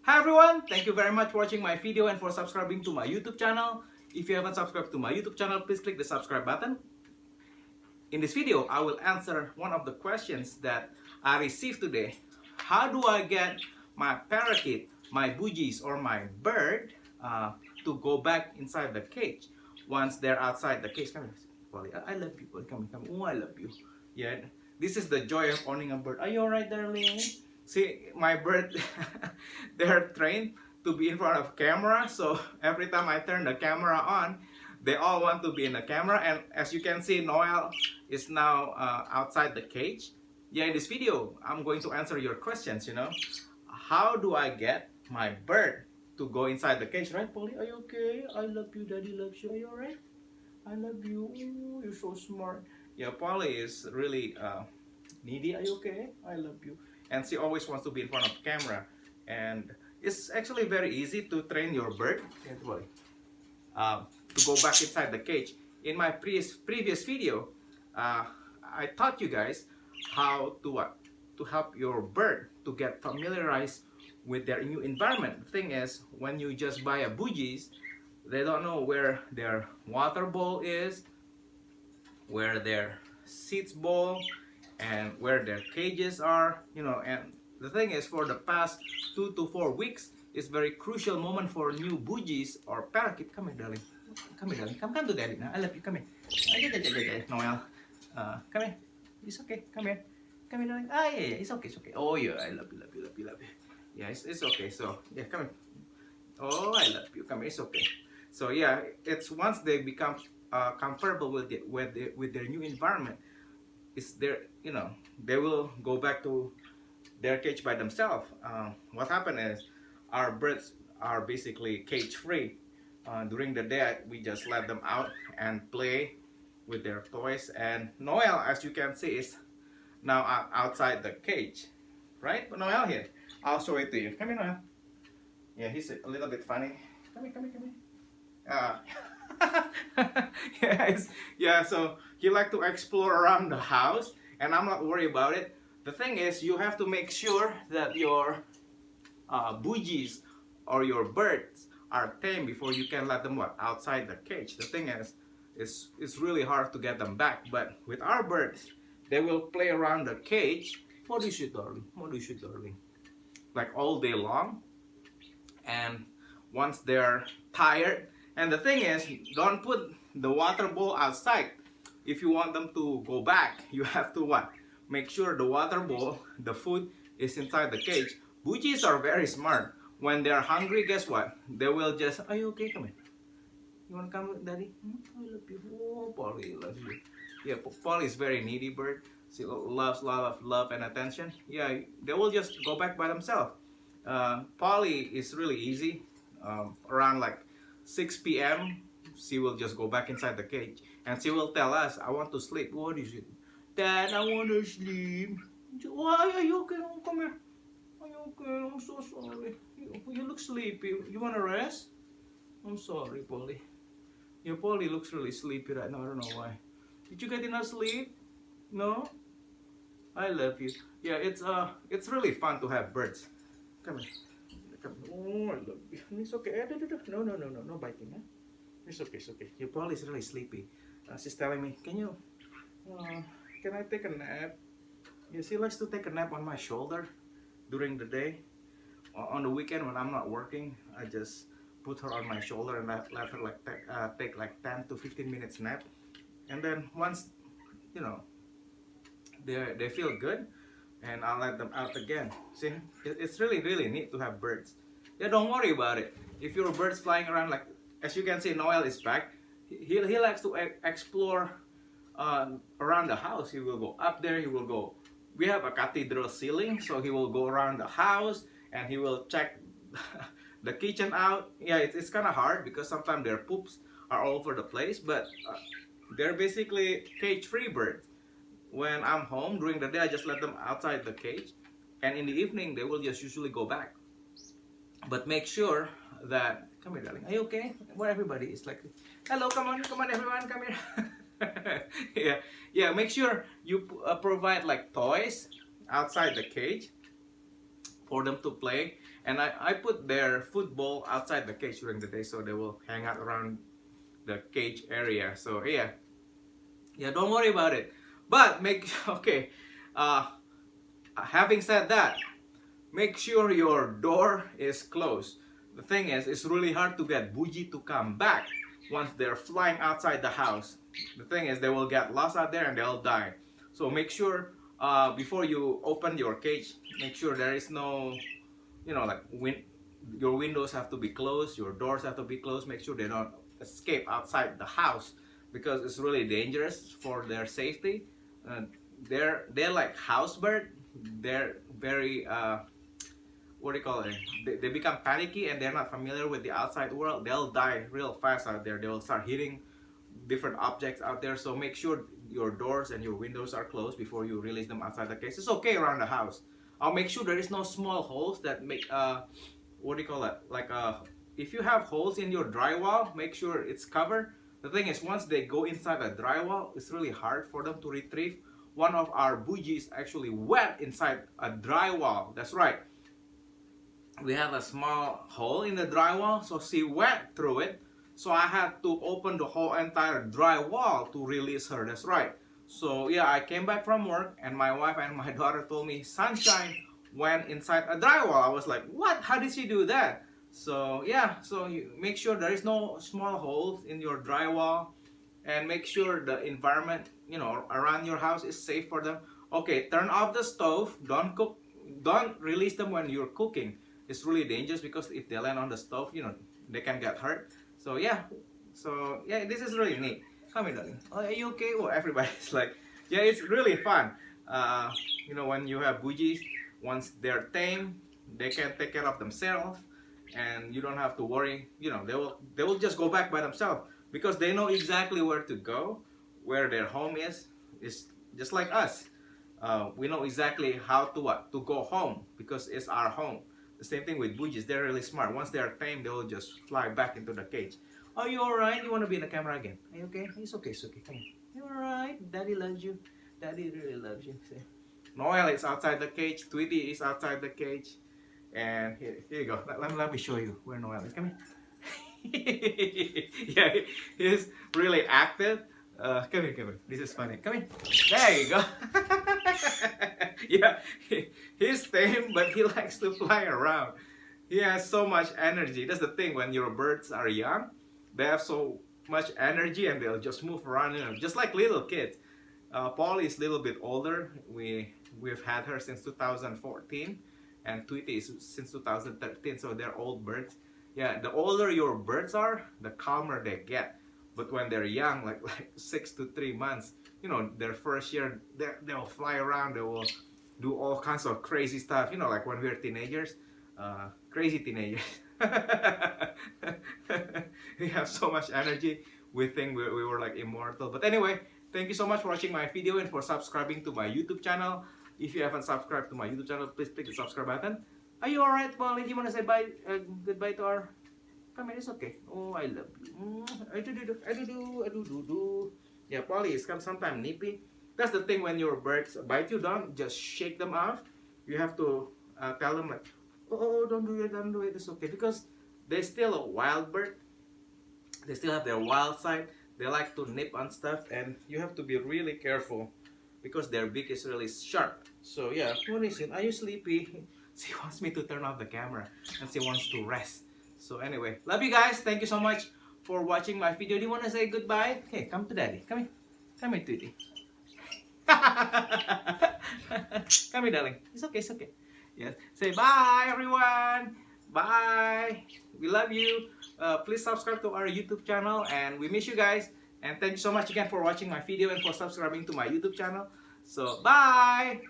Hi everyone! Thank you very much for watching my video and for subscribing to my YouTube channel. If you haven't subscribed to my YouTube channel, please click the subscribe button. In this video, I will answer one of the questions that I received today. How do I get my parakeet, my budgies, or my bird to go back inside the cage once they're outside the cage? Come here, Polly. I love you, Polly. Come here, come here. Oh, I love you. Yeah, this is the joy of owning a bird. Are you alright, darling? See, my bird, they're trained to be in front of camera, so every time I turn the camera on, they all want to be in the camera. And as you can see, Noel is now outside the cage. Yeah, in this video, I'm going to answer your questions, How do I get my bird to go inside the cage, right, Polly? Are you okay? I love you, Daddy loves you. Are you alright? I love you. Ooh, you're so smart. Yeah, Polly is really needy. Are you okay? I love you. And she always wants to be in front of camera, and it's actually very easy to train your bird to go back inside the cage. In my previous video, I taught you guys how to help your bird to get familiarized with their new environment. The thing is, when you just buy a budgies, they don't know where their water bowl is, where their seeds bowl, and where their cages are, and the thing is, for the past 2 to 4 weeks is very crucial moment for new budgies or parakeet. Come here, darling. Come here, darling. Come to daddy now. I love you. Come here. Noel. Come here. It's okay. Come here. Come here, darling. Ah, yeah. It's okay. It's okay. Oh, yeah. I love you. Yeah, it's okay. So, yeah, come here. Oh, I love you. Come here. It's okay. So, yeah, it's once they become comfortable with their new environment, they will go back to their cage by themselves. What happened is, our birds are basically cage free. During the day, we just let them out and play with their toys. And Noel, as you can see, is now outside the cage, right? But Noel here, I'll show it to you. Come here, Noel. Yeah, he's a little bit funny. Come here. Yeah, so he like to explore around the house, and I'm not worried about it. The thing is, you have to make sure that your budgies or your birds are tame before you can let them outside the cage. The thing is, it's really hard to get them back. But with our birds, they will play around the cage. What is it, darling? Like all day long. And once they're tired, and the thing is, don't put the water bowl outside. If you want them to go back, you have to make sure the water bowl, the food, is inside the cage. Budgies are very smart. When they're hungry, guess what? They will just, are you okay? Come here. You want to come with daddy? I love you. Oh, Polly loves you. Yeah, Polly is very needy bird. She loves a lot of love and attention. Yeah, they will just go back by themselves. Polly is really easy. Around like 6 p.m. she will just go back inside the cage, and she will tell us, I want to sleep. What is it? Dad, I want to sleep. Why are you okay? Oh, come here. Are you okay? I'm so sorry. You look sleepy. You want to rest? I'm sorry, Polly. Yeah, Polly looks really sleepy right now. I don't know why. Did you get enough sleep? No? I love you. Yeah, it's really fun to have birds. Come here. Oh, I love you. It's okay. No biting, huh? It's okay. Your Polly is really sleepy. She's telling me, can I take a nap? Yeah, she likes to take a nap on my shoulder during the day. On the weekend when I'm not working, I just put her on my shoulder and let her take like 10 to 15 minutes nap. And then once, they feel good, and I'll let them out again. See, it's really neat to have birds. Yeah, don't worry about it. If your bird's flying around, like as you can see, Noel is back. He likes to explore around the house. He will go up there. He will go. We have a cathedral ceiling, so he will go around the house and he will check the kitchen out. Yeah, it's kind of hard because sometimes their poops are all over the place, but they're basically cage-free birds. When I'm home during the day, I just let them outside the cage, and in the evening they will just usually go back. But make sure that, come here, darling. Are you okay? Where everybody is like, hello, come on everyone, come here. yeah. Make sure you provide like toys outside the cage for them to play. And I put their food bowl outside the cage during the day, so they will hang out around the cage area. So yeah, don't worry about it. But okay, having said that, make sure your door is closed. The thing is, it's really hard to get Budgie to come back once they're flying outside the house. The thing is, they will get lost out there and they'll die. So make sure before you open your cage, make sure there is no, like your windows have to be closed, your doors have to be closed. Make sure they don't escape outside the house, because it's really dangerous for their safety. They're like house bird. They're very what do you call it? They become panicky and they're not familiar with the outside world. They'll die real fast out there. They'll start hitting different objects out there. So make sure your doors and your windows are closed before you release them outside the cage. It's okay around the house. I'll make sure there is no small holes that make what do you call it? Like if you have holes in your drywall, make sure it's covered. The thing is, once they go inside a drywall, it's really hard for them to retrieve. One of our Budgies actually went inside a drywall. That's right. We have a small hole in the drywall, so she went through it. So I had to open the whole entire drywall to release her. That's right. So yeah, I came back from work and my wife and my daughter told me Sunshine went inside a drywall. I was like, what? How did she do that? So yeah, so you make sure there is no small holes in your drywall, and make sure the environment, around your house is safe for them. Okay, turn off the stove. Don't release them when you're cooking. It's really dangerous, because if they land on the stove, they can get hurt. So yeah, this is really neat. Come here, darling. Oh, are you okay? Well, everybody's like, yeah, it's really fun. When you have Budgies, once they're tame, they can take care of themselves, and you don't have to worry. They will just go back by themselves, because they know exactly where to go, where their home is. It's just like us. We know exactly how to go home, because it's our home. The same thing with Budgies. They're really smart. Once they're tame, they will just fly back into the cage. Are you alright? You want to be in the camera again? Are you okay? It's okay. It's okay. Come here. You alright? Daddy loves you. Daddy really loves you. See? Noel is outside the cage. Tweety is outside the cage. And here you go. Let me show you where Noel is. Come here. Yeah, he's really active. Come here. This is funny. Come here. There you go. Yeah, he's tame, but he likes to fly around. He has so much energy. That's the thing. When your birds are young, they have so much energy and they'll just move around, just like little kids. Polly is a little bit older. We've had her since 2014, and Tweety is since 2013. So they're old birds. Yeah, the older your birds are, the calmer they get. But when they're young, like 6 to 3 months, their first year, they'll fly around. They will do all kinds of crazy stuff. Like when we were teenagers, crazy teenagers. We have so much energy. We think we were like immortal. But anyway, thank you so much for watching my video and for subscribing to my YouTube channel. If you haven't subscribed to my YouTube channel, please click the subscribe button. Are you alright, Polly? Do you want to say bye, goodbye to our... Come here, it's okay. Oh, I love you. I do. Yeah, Polly is sometimes nippy. That's the thing, when your birds bite you, don't just shake them off. You have to tell them like, oh, don't do it, it's okay. Because they're still a wild bird. They still have their wild side. They like to nip on stuff, and you have to be really careful because their beak is really sharp. So yeah, what is it? Are you sleepy? She wants me to turn off the camera and she wants to rest. So anyway, love you guys. Thank you so much for watching my video. Do you want to say goodbye? Hey, come to daddy. Come here. Come here, Tweety. Come here, darling. It's okay, it's okay. Yes. Say bye, everyone. Bye. We love you. Please subscribe to our YouTube channel, and we miss you guys. And thank you so much again for watching my video and for subscribing to my YouTube channel. So, bye.